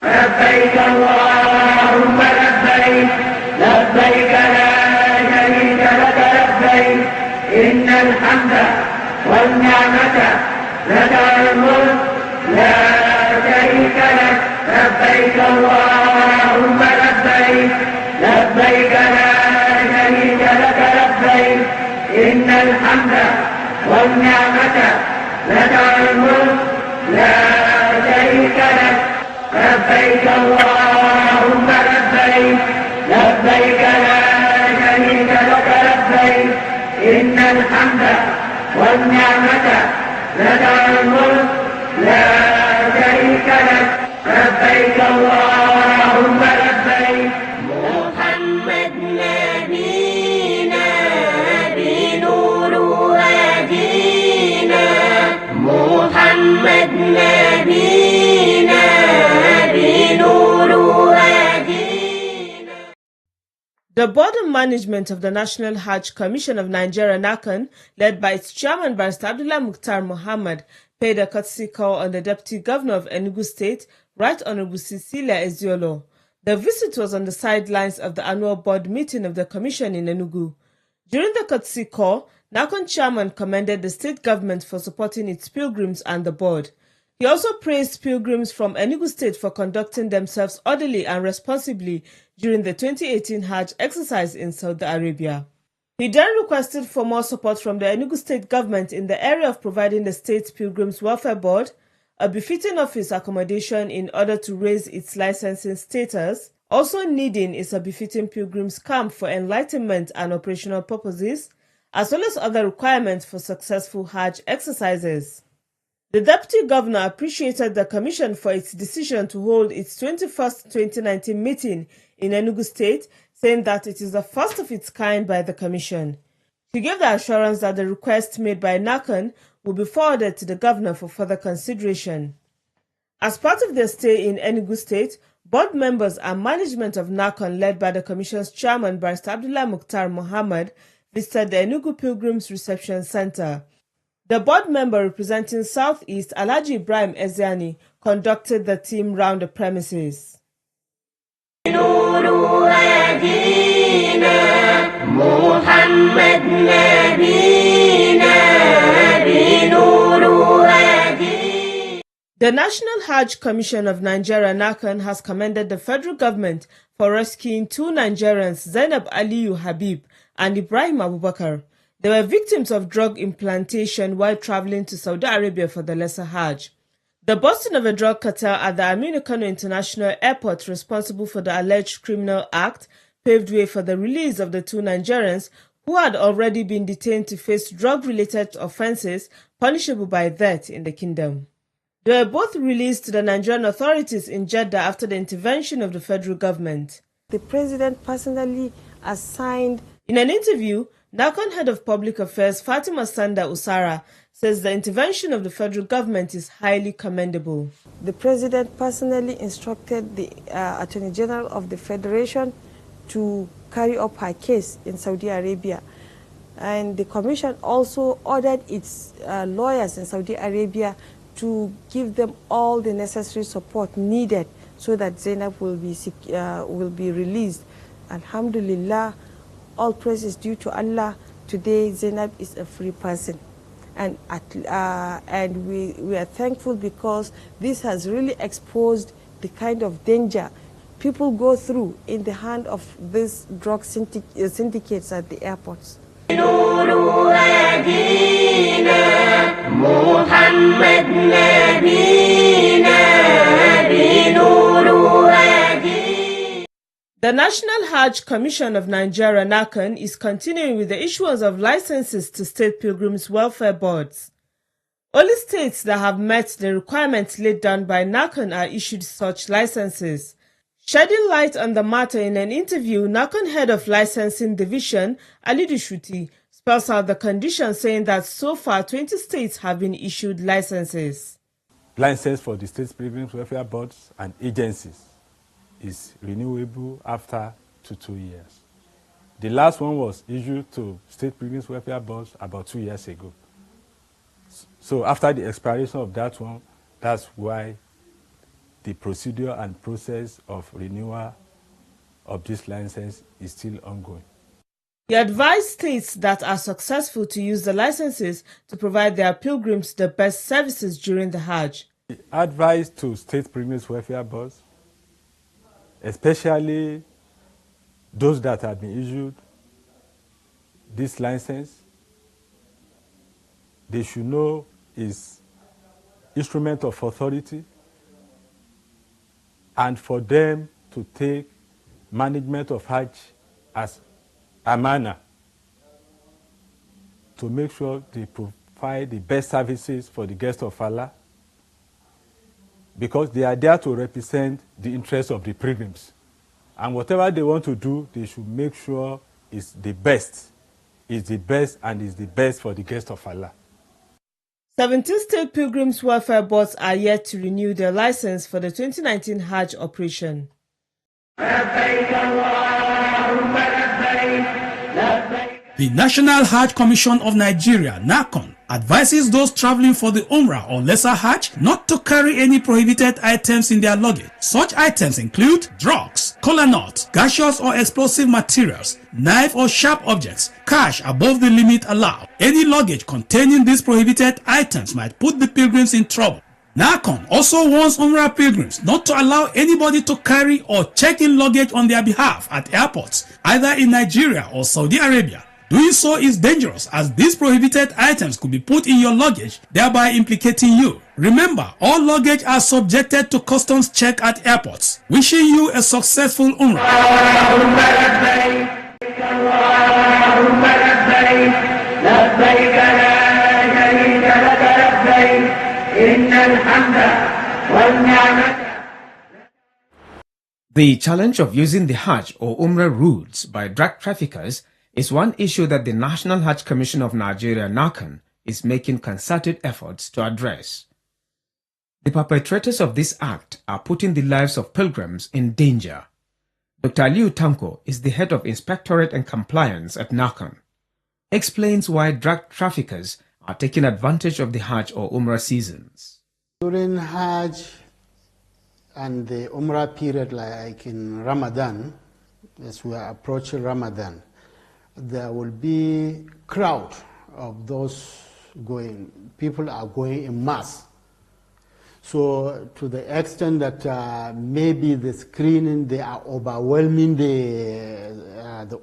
لبيك اللهم لبيك لبيك لا شريك لك لبيك إن الحمد والنعمة لك الملك لا شريك لك لبيك اللهم لبيك لبيك لا شريك لك لبيك إن الحمد والنعمة لك الملك لا شريك لك لبيك اللهم لبيك لبيك لا شريك لك لبيك إن الحمد والنعمة لك الملك لا شريك لك لبيك اللهم لبيك محمد نبينا بنور هدينا محمد نبينا بنور هدينا. The board of management of the National Hajj Commission of Nigeria NAHCON, led by its chairman Barrister Abdullah Mukhtar Mohammed, paid a courtesy call on the Deputy Governor of Enugu State, Right Honorable Cecilia Eziolo. The visit was on the sidelines of the annual board meeting of the commission in Enugu. During the courtesy call, NAHCON chairman commended the state government for supporting its pilgrims and the board. He also praised pilgrims from Enugu State for conducting themselves orderly and responsibly during the 2018 Hajj exercise in Saudi Arabia. He then requested for more support from the Enugu State government in the area of providing the state's Pilgrims Welfare Board a befitting office accommodation in order to raise its licensing status, also needing is a befitting pilgrims camp for enlightenment and operational purposes, as well as other requirements for successful Hajj exercises. The Deputy Governor appreciated the Commission for its decision to hold its 21st 2019 meeting in Enugu State, saying that it is the first of its kind by the Commission. He gave the assurance that the request made by NAHCON will be forwarded to the Governor for further consideration. As part of their stay in Enugu State, board members and management of NAHCON, led by the Commission's chairman Barrister Abdullah Mukhtar Mohammed, visited the Enugu Pilgrims Reception Center. The board member representing Southeast, Alhaji Ibrahim Eziani, conducted the team round the premises. The National Hajj Commission of Nigeria NAHCON has commended the federal government for rescuing two Nigerians, Zainab Aliyu Habib and Ibrahim Abubakar. They were victims of drug implantation while traveling to Saudi Arabia for the Lesser Hajj. The busting of a drug cartel at the Aminu Kano International Airport, responsible for the alleged criminal act, paved way for the release of the two Nigerians who had already been detained to face drug-related offenses punishable by death in the kingdom. They were both released to the Nigerian authorities in Jeddah after the intervention of the federal government. The president personally assigned. In an interview, NAHCON Head of Public Affairs Fatima Sanda Usara says the intervention of the federal government is highly commendable. The president personally instructed the Attorney General of the Federation to carry up her case in Saudi Arabia. And the commission also ordered its lawyers in Saudi Arabia to give them all the necessary support needed so that Zainab will be released. Alhamdulillah, all praise is due to Allah. Today, Zainab is a free person. And we are thankful because this has really exposed the kind of danger people go through in the hand of these drug syndicates at the airports. The National Hajj Commission of Nigeria NAHCON is continuing with the issuance of licenses to state pilgrims welfare boards. Only states that have met the requirements laid down by NAHCON are issued such licenses. Shedding light on the matter in an interview, NAHCON Head of Licensing Division, Ali Dushuti, spells out the conditions, saying that so far 20 states have been issued licenses. License for the state pilgrims welfare boards and agencies is renewable after 2 years. The last one was issued to state pilgrims welfare boards about 2 years ago. So after the expiration of that one, that's why the procedure and process of renewal of this license is still ongoing. He advised states that are successful to use the licenses to provide their pilgrims the best services during the Hajj. He advised to state pilgrims welfare boards, especially those that have been issued this license, they should know its instrument of authority, and for them to take management of Hajj as a manner to make sure they provide the best services for the guests of Allah, because they are there to represent the interests of the pilgrims. And whatever they want to do, they should make sure it's the best. It's the best and it's the best for the guests of Allah. 17 state pilgrims welfare boards are yet to renew their license for the 2019 Hajj operation. The National Hajj Commission of Nigeria, NAHCON, advises those traveling for the Umrah or Lesser Hajj not to carry any prohibited items in their luggage. Such items include drugs, kola nuts, gaseous or explosive materials, knife or sharp objects, cash above the limit allowed. Any luggage containing these prohibited items might put the pilgrims in trouble. NAHCON also warns Umrah pilgrims not to allow anybody to carry or check in luggage on their behalf at airports, either in Nigeria or Saudi Arabia. Doing so is dangerous, as these prohibited items could be put in your luggage, thereby implicating you. Remember, all luggage are subjected to customs check at airports. Wishing you a successful Umrah. The challenge of using the Hajj or Umrah routes by drug traffickers is one issue that the National Hajj Commission of Nigeria, NAHCON, is making concerted efforts to address. The perpetrators of this act are putting the lives of pilgrims in danger. Dr. Aliu Tanko is the head of Inspectorate and Compliance at NAHCON. Explains why drug traffickers are taking advantage of the Hajj or Umrah seasons. During Hajj and the Umrah period, like in Ramadan, as we are approaching Ramadan, there will be crowd of those going. People are going in mass. So to the extent that maybe the screening, they are overwhelming the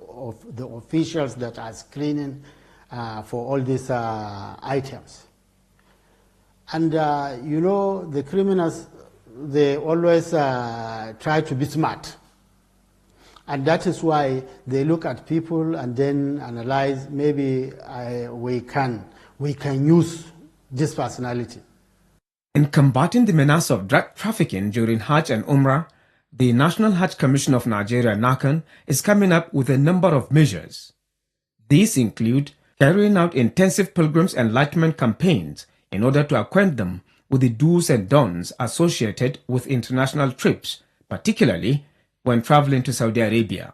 officials that are screening for all these items. And you know, the criminals, they always try to be smart. And that is why they look at people and then analyze, maybe we can use this personality. In combating the menace of drug trafficking during Hajj and Umrah, the National Hajj Commission of Nigeria, NAHCON, is coming up with a number of measures. These include carrying out intensive pilgrims enlightenment campaigns in order to acquaint them with the do's and don'ts associated with international trips, particularly when traveling to Saudi Arabia,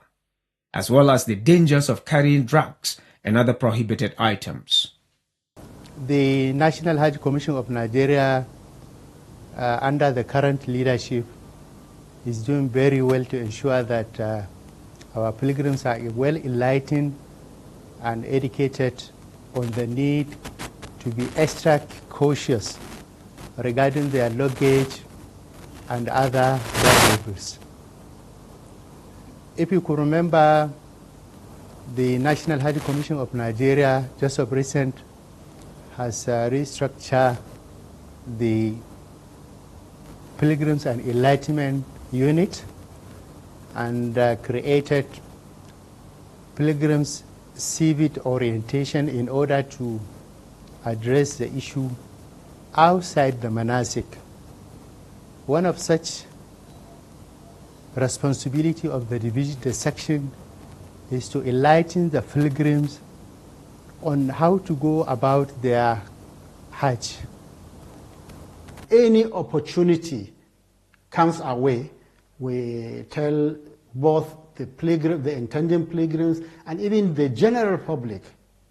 as well as the dangers of carrying drugs and other prohibited items. The National Hajj Commission of Nigeria, under the current leadership, is doing very well to ensure that our pilgrims are well enlightened and educated on the need to be extra cautious regarding their luggage and other valuables. If you could remember, the National Hajj Commission of Nigeria, just of recent, has restructured the Pilgrims and Enlightenment Unit and created Pilgrims Civic Orientation in order to address the issue outside the manasik. One of such responsibility of the division, the section, is to enlighten the pilgrims on how to go about their Hajj. Any opportunity comes our way, we tell both the pilgrim, the intending pilgrims, and even the general public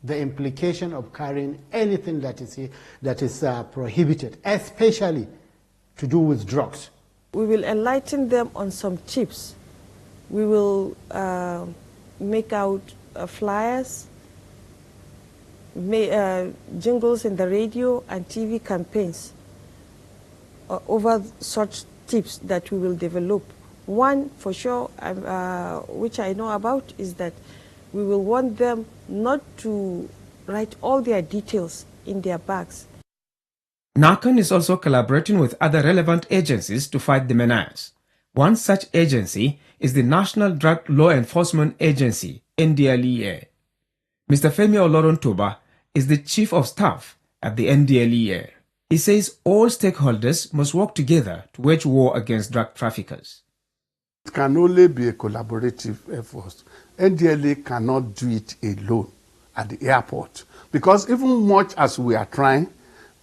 the implication of carrying anything that is prohibited, especially to do with drugs. We will enlighten them on some tips. We will make out flyers, jingles in the radio and TV campaigns over such tips that we will develop. One for sure, which I know about, is that we will want them not to write all their details in their bags. NAHCON is also collaborating with other relevant agencies to fight the menace. One such agency is the National Drug Law Enforcement Agency, NDLEA. Mr. Femi Olorontoba is the Chief of Staff at the NDLEA. He says all stakeholders must work together to wage war against drug traffickers. It can only be a collaborative effort. NDLEA cannot do it alone at the airport, because even much as we are trying,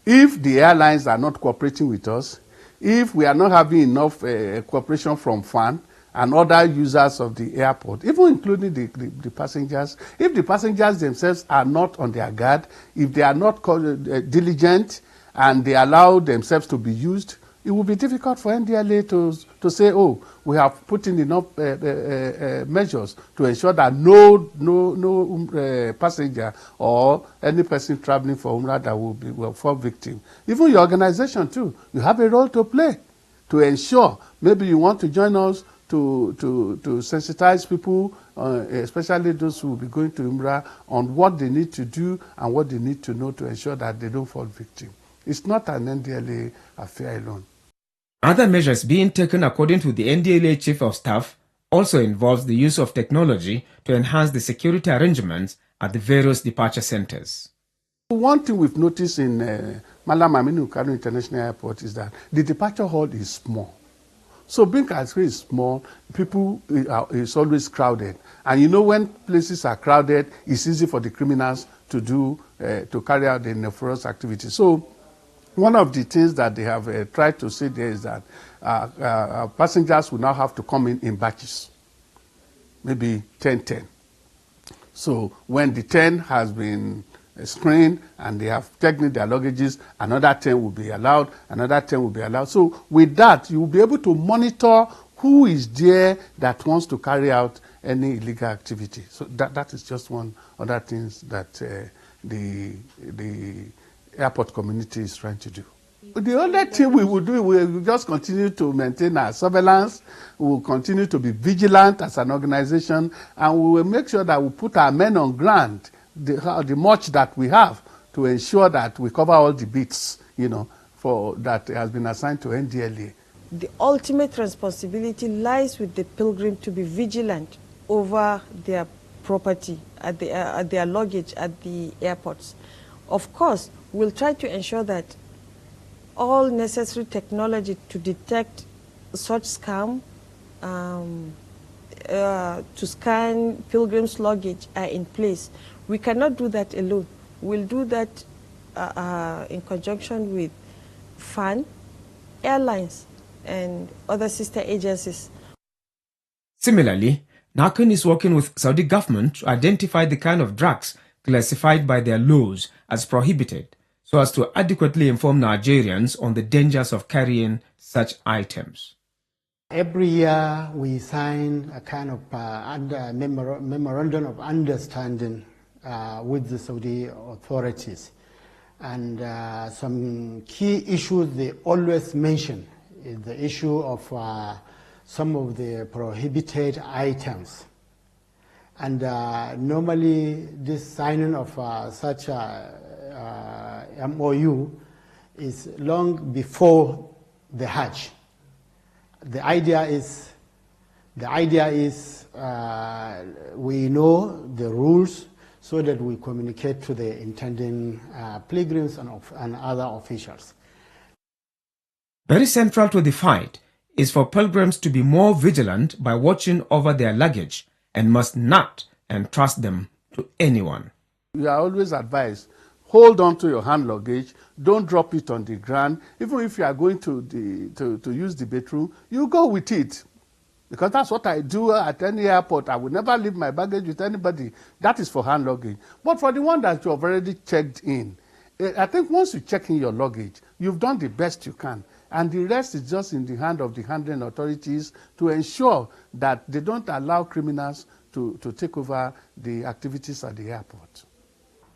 if the airlines are not cooperating with us, if we are not having enough cooperation from FAN and other users of the airport, even including the passengers, if the passengers themselves are not on their guard, if they are not diligent and they allow themselves to be used, it will be difficult for NDLEA to say, oh, we have put in enough measures to ensure that no passenger or any person traveling for Umrah that will fall victim. Even your organization too, you have a role to play to ensure. Maybe you want to join us to sensitize people, especially those who will be going to Umrah, on what they need to do and what they need to know to ensure that they don't fall victim. It's not an NDLEA affair alone. Other measures being taken according to the NDLEA Chief of Staff also involves the use of technology to enhance the security arrangements at the various departure centers. One thing we've noticed in Malam Aminu Kano International Airport is that the departure hall is small. So being is small, people is always crowded. And you know, when places are crowded, it's easy for the criminals to carry out the nefarious activity. So one of the things that they have tried to say there is that passengers will now have to come in batches, maybe 10. So when the 10 has been screened and they have taken their luggages, another 10 will be allowed, another 10 will be allowed. So with that, you will be able to monitor who is there that wants to carry out any illegal activity. So that is just one other things that the airport community is trying to do. The only thing we will do, we will just continue to maintain our surveillance. We will continue to be vigilant as an organization, and we will make sure that we put our men on ground, the much that we have, to ensure that we cover all the beats, for that has been assigned to NDLEA. The ultimate responsibility lies with the pilgrim to be vigilant over their property, at their luggage at the airports. Of course, we'll try to ensure that all necessary technology to detect such scam, to scan pilgrims' luggage are in place. We cannot do that alone. We'll do that in conjunction with FAN, airlines, and other sister agencies. Similarly, NAHCON is working with Saudi government to identify the kind of drugs classified by their laws as prohibited, so as to adequately inform Nigerians on the dangers of carrying such items. Every year we sign a kind of memorandum of understanding with the Saudi authorities. And some key issues they always mention is the issue of some of the prohibited items. And normally this signing of such a MOU is long before the Hajj. The idea is we know the rules so that we communicate to the intending pilgrims and other officials. Very central to the fight is for pilgrims to be more vigilant by watching over their luggage and must not entrust them to anyone. We are always advised, hold on to your hand luggage, don't drop it on the ground. Even if you are going to use the bathroom, you go with it. Because that's what I do at any airport. I will never leave my baggage with anybody. That is for hand luggage. But for the one that you have already checked in, I think once you check in your luggage, you've done the best you can. And the rest is just in the hand of the handling authorities to ensure that they don't allow criminals to take over the activities at the airport.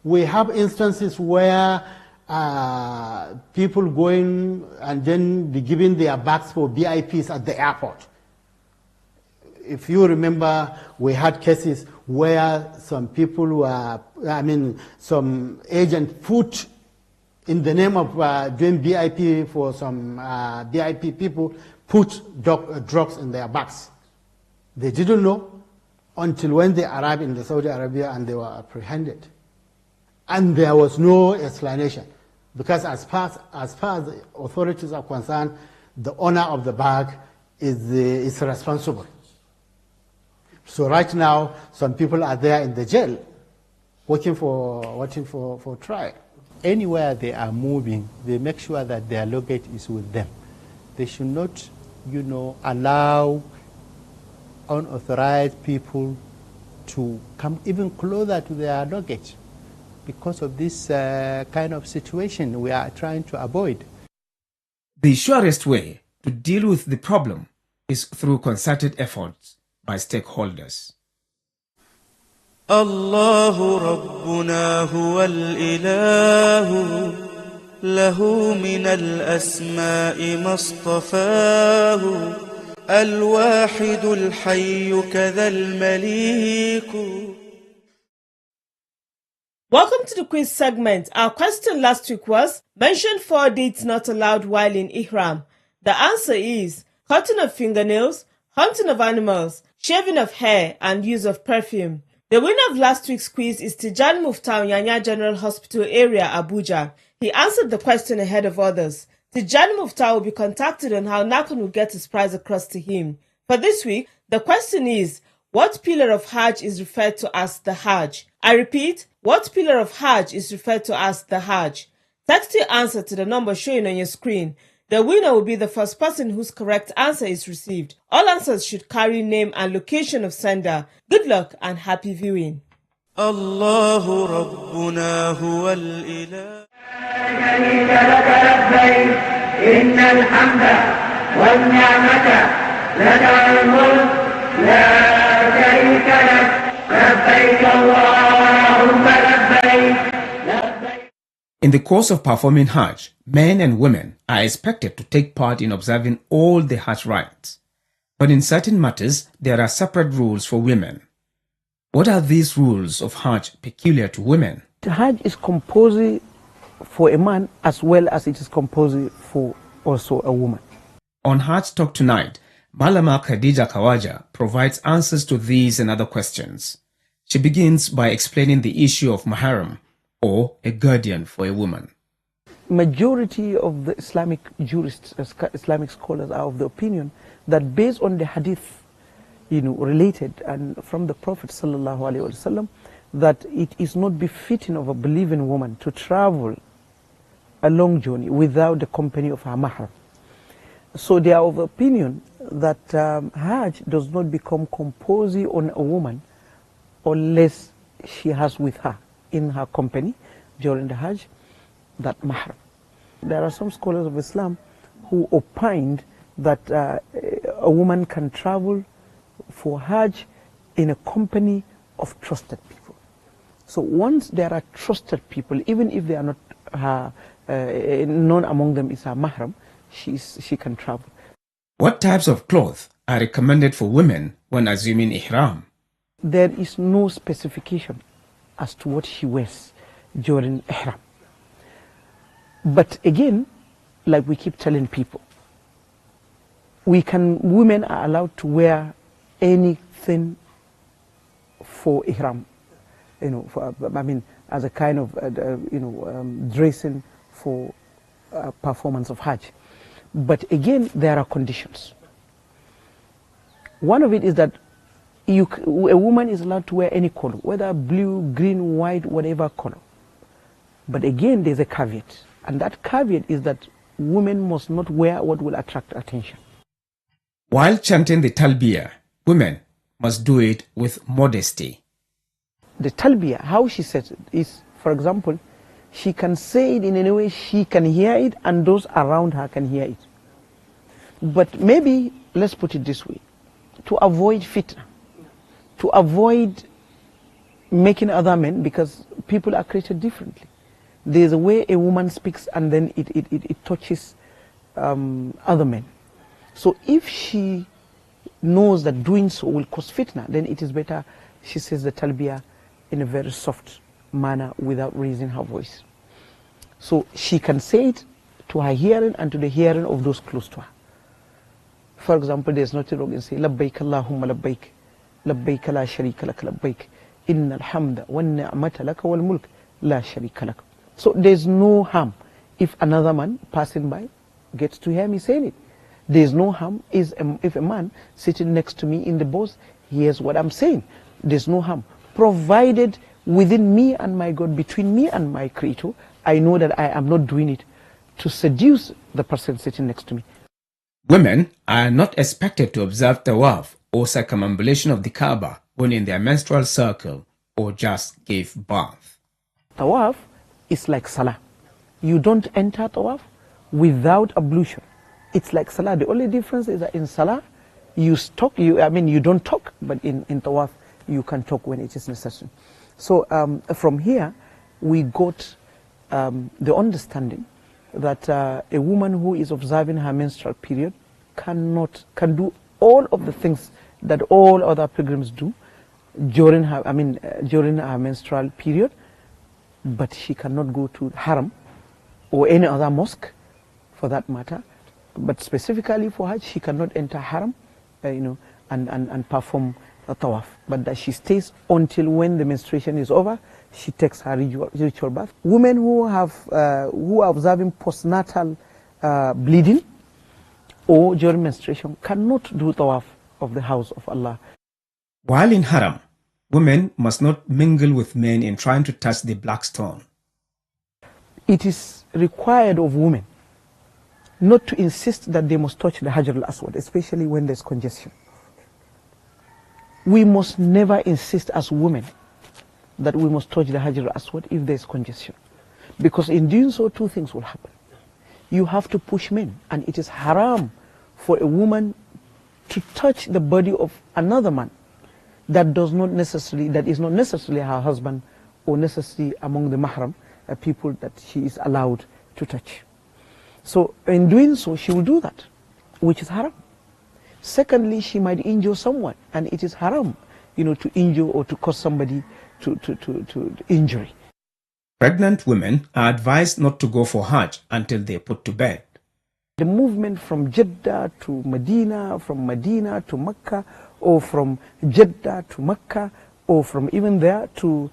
We have instances where people going and then be giving their bags for VIPs at the airport. If you remember, we had cases where some people were, some agent put in the name of doing VIP for some VIP people, put drugs in their bags. They didn't know until when they arrived in the Saudi Arabia and they were apprehended. And there was no explanation, because as far as the authorities are concerned, the owner of the bag is responsible. So right now, some people are there in the jail, waiting for trial. Anywhere they are moving, they make sure that their luggage is with them. They should not, allow unauthorized people to come even closer to their luggage, because of this kind of situation we are trying to avoid. The surest way to deal with the problem is through concerted efforts by stakeholders. الله ربنا هو الإله له من الأسماء ما اصطفاه الواحد الحي كذا المليك. Welcome to the quiz segment. Our question last week was, mention 4 deeds not allowed while in Ihram. The answer is cutting of fingernails, hunting of animals, shaving of hair, and use of perfume. The winner of last week's quiz is Tijani Muftau Nyanya General Hospital Area, Abuja. He answered the question ahead of others. Tijani Muftau will be contacted on how NAHCON will get his prize across to him. For this week, the question is, what pillar of Hajj is referred to as the Hajj? I repeat, what pillar of Hajj is referred to as the Hajj? Text your answer to the number showing on your screen. The winner will be the first person whose correct answer is received. All answers should carry name and location of sender. Good luck and happy viewing. الله ربنا هو الإله. شريك لك لبيك إن الحمد والنعمة لك الملك لا شريك لك لبيك اللهم لبيك. In the course of performing Hajj, men and women are expected to take part in observing all the Hajj rites. But in certain matters, there are separate rules for women. What are these rules of Hajj peculiar to women? The Hajj is compulsory for a man as well as it is compulsory for also a woman. On Hajj Talk tonight, Malama Khadija Kawaja provides answers to these and other questions. She begins by explaining the issue of Maharam, or a guardian for a woman. Majority of the Islamic jurists, Islamic scholars are of the opinion that based on the hadith, related and from the Prophet ﷺ, that it is not befitting of a believing woman to travel a long journey without the company of her mahram. So they are of the opinion that Hajj does not become compulsory on a woman unless she has with her in her company during the Hajj that mahram. There are some scholars of Islam who opined that a woman can travel for Hajj in a company of trusted people. So once there are trusted people, even if they are not none among them is her mahram, she can travel. What types of clothes are recommended for women when assuming ihram? There is no specification as to what she wears during ihram. But again, like we keep telling people, women are allowed to wear anything for ihram, as a kind of, dressing for performance of Hajj. But again, there are conditions. One of it is that a woman is allowed to wear any color, whether blue, green, white, whatever color. But again, there's a caveat. And that caveat is that women must not wear what will attract attention. While chanting the talbiyah, women must do it with modesty. The talbiyah, how she says it is, for example, she can say it in any way she can hear it and those around her can hear it. But maybe, let's put it this way, to avoid fitna, to avoid making other men, because people are created differently. There's a way a woman speaks and then it touches other men. So if she knows that doing so will cause fitna, then it is better she says the talbiyah in a very soft manner without raising her voice. So she can say it to her hearing and to the hearing of those close to her. For example, there's nothing wrong in saying, Labbaik Allahumma labbaik, labbaik la sharika lak labbaik, inna alhamda wa ni'mata laka wal mulk la sharika lak. So there's no harm if another man passing by gets to hear me saying it. There's no harm if a man sitting next to me in the bus hears what I'm saying. There's no harm, provided within me and my God, between me and my Creator, I know that I am not doing it to seduce the person sitting next to me. Women are not expected to observe tawaf or circumambulation of the Kaaba when in their menstrual cycle or just gave birth. Tawaf is like salah. You don't enter tawaf without ablution. It's like salah. The only difference is that in salah, you don't talk, but in tawaf, you can talk when it is necessary. So from here, we got the understanding that a woman who is observing her menstrual period can do all of the things that all other pilgrims do during her menstrual period, but she cannot go to Haram or any other mosque for that matter. But specifically for Hajj, she cannot enter Haram, and perform a tawaf. But that she stays until when the menstruation is over, she takes her ritual bath. Women who are observing postnatal bleeding or during menstruation cannot do tawaf of the house of Allah. While in Haram, women must not mingle with men in trying to touch the black stone. It is required of women not to insist that they must touch the Hajar al-Aswad, especially when there's congestion. We must never insist as women that we must touch the Hajar al-Aswad if there's congestion. Because in doing so, two things will happen. You have to push men, and it is haram for a woman to touch the body of another man that is not necessarily her husband or necessarily among the mahram, people that she is allowed to touch. So in doing so, she will do that, which is haram. Secondly, she might injure someone, and it is haram, to injure or to cause somebody to injury. Pregnant women are advised not to go for Hajj until they are put to bed. The movement from Jeddah to Medina, from Medina to Mecca, or from Jeddah to Mecca, or from even there to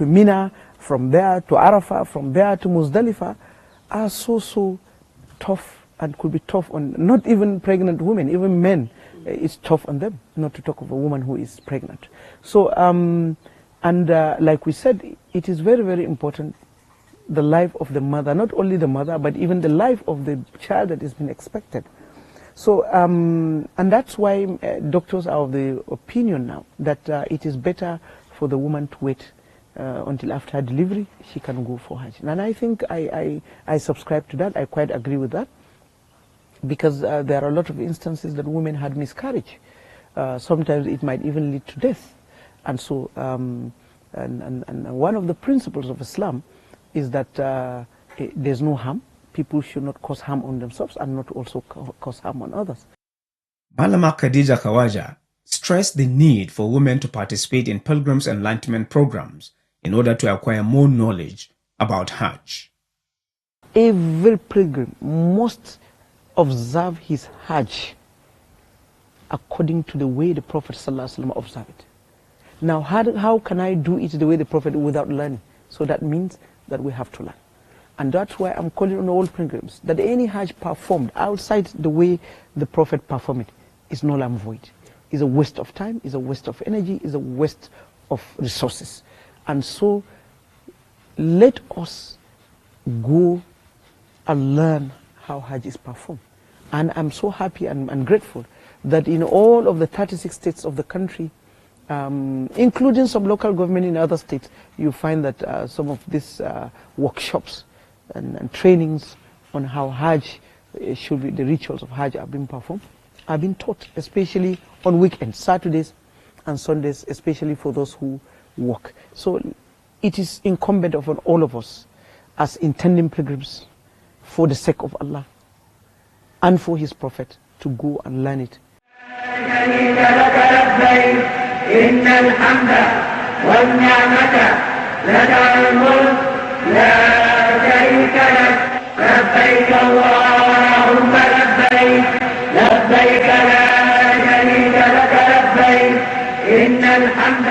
Mina, from there to Arafah, from there to Muzdalifah, are so tough and could be tough on not even pregnant women, even men. It's tough on them, not to talk of a woman who is pregnant. So, like we said, it is very, very important, the life of the mother, not only the mother, but even the life of the child that is being expected. So, and that's why doctors are of the opinion now that it is better for the woman to wait until after her delivery, she can go for Hajj. And I think I subscribe to that. I quite agree with that, because there are a lot of instances that women had miscarriage. Sometimes it might even lead to death. And so, and one of the principles of Islam is that there's no harm. People should not cause harm on themselves and not also cause harm on others. Malama Khadija Khawaja stressed the need for women to participate in pilgrims' enlightenment programs in order to acquire more knowledge about Hajj. Every pilgrim must observe his Hajj according to the way the Prophet ﷺ observed it. Now, how can I do it the way the Prophet without learning? So that means that we have to learn. And that's why I'm calling on all pilgrims that any Hajj performed outside the way the Prophet performed it is null and void. It's a waste of time, it's a waste of energy, it's a waste of resources. And so let us go and learn how Hajj is performed. And I'm so happy and grateful that in all of the 36 states of the country, including some local government in other states, you find that some of these workshops and trainings on how Hajj should be the rituals of Hajj are being performed, are being taught, especially on weekends, Saturdays and Sundays, especially for those who work. So it is incumbent upon all of us as intending pilgrims for the sake of Allah and for His Prophet to go and learn it. لبيك اللهم لبيك لبيك لا شريك لك لبيك إن الحمد